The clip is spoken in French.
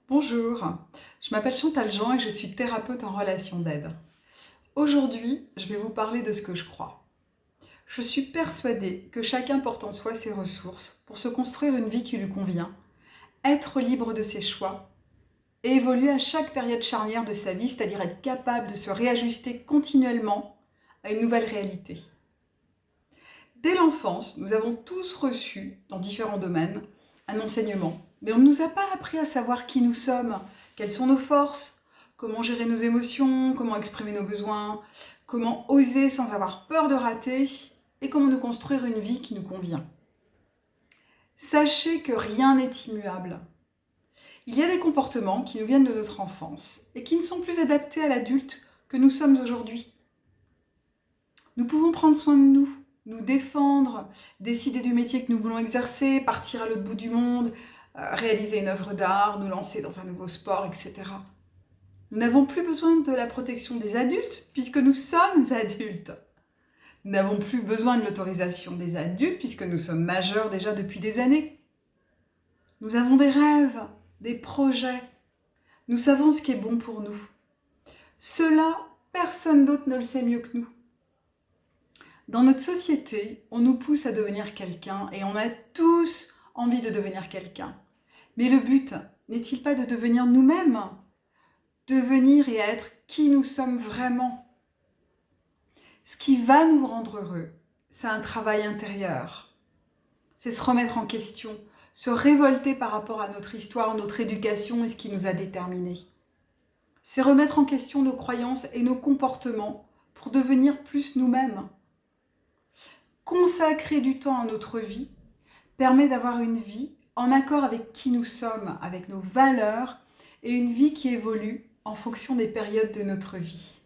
Bonjour, je m'appelle Chantal Jean et je suis thérapeute en relation d'aide. Aujourd'hui, je vais vous parler de ce que je crois. Je suis persuadée que chacun porte en soi ses ressources pour se construire une vie qui lui convient, être libre de ses choix et évoluer à chaque période charnière de sa vie, c'est-à-dire être capable de se réajuster continuellement à une nouvelle réalité. Dès l'enfance, nous avons tous reçu, dans différents domaines, un enseignement. Mais on ne nous a pas appris à savoir qui nous sommes, quelles sont nos forces, comment gérer nos émotions, comment exprimer nos besoins, comment oser sans avoir peur de rater et comment nous construire une vie qui nous convient. Sachez que rien n'est immuable. Il y a des comportements qui nous viennent de notre enfance et qui ne sont plus adaptés à l'adulte que nous sommes aujourd'hui. Nous pouvons prendre soin de nous, nous défendre, décider du métier que nous voulons exercer, partir à l'autre bout du monde, réaliser une œuvre d'art, nous lancer dans un nouveau sport, etc. Nous n'avons plus besoin de la protection des adultes puisque nous sommes adultes. Nous n'avons plus besoin de l'autorisation des adultes puisque nous sommes majeurs déjà depuis des années. Nous avons des rêves, des projets. Nous savons ce qui est bon pour nous. Cela, personne d'autre ne le sait mieux que nous. Dans notre société, on nous pousse à devenir quelqu'un et on a tous envie de devenir quelqu'un. Mais le but n'est-il pas de devenir nous-mêmes? Devenir et être qui nous sommes vraiment? Ce qui va nous rendre heureux, c'est un travail intérieur. C'est se remettre en question, se révolter par rapport à notre histoire, notre éducation et ce qui nous a déterminés. C'est remettre en question nos croyances et nos comportements pour devenir plus nous-mêmes. Consacrer du temps à notre vie permet d'avoir une vie en accord avec qui nous sommes, avec nos valeurs et une vie qui évolue en fonction des périodes de notre vie.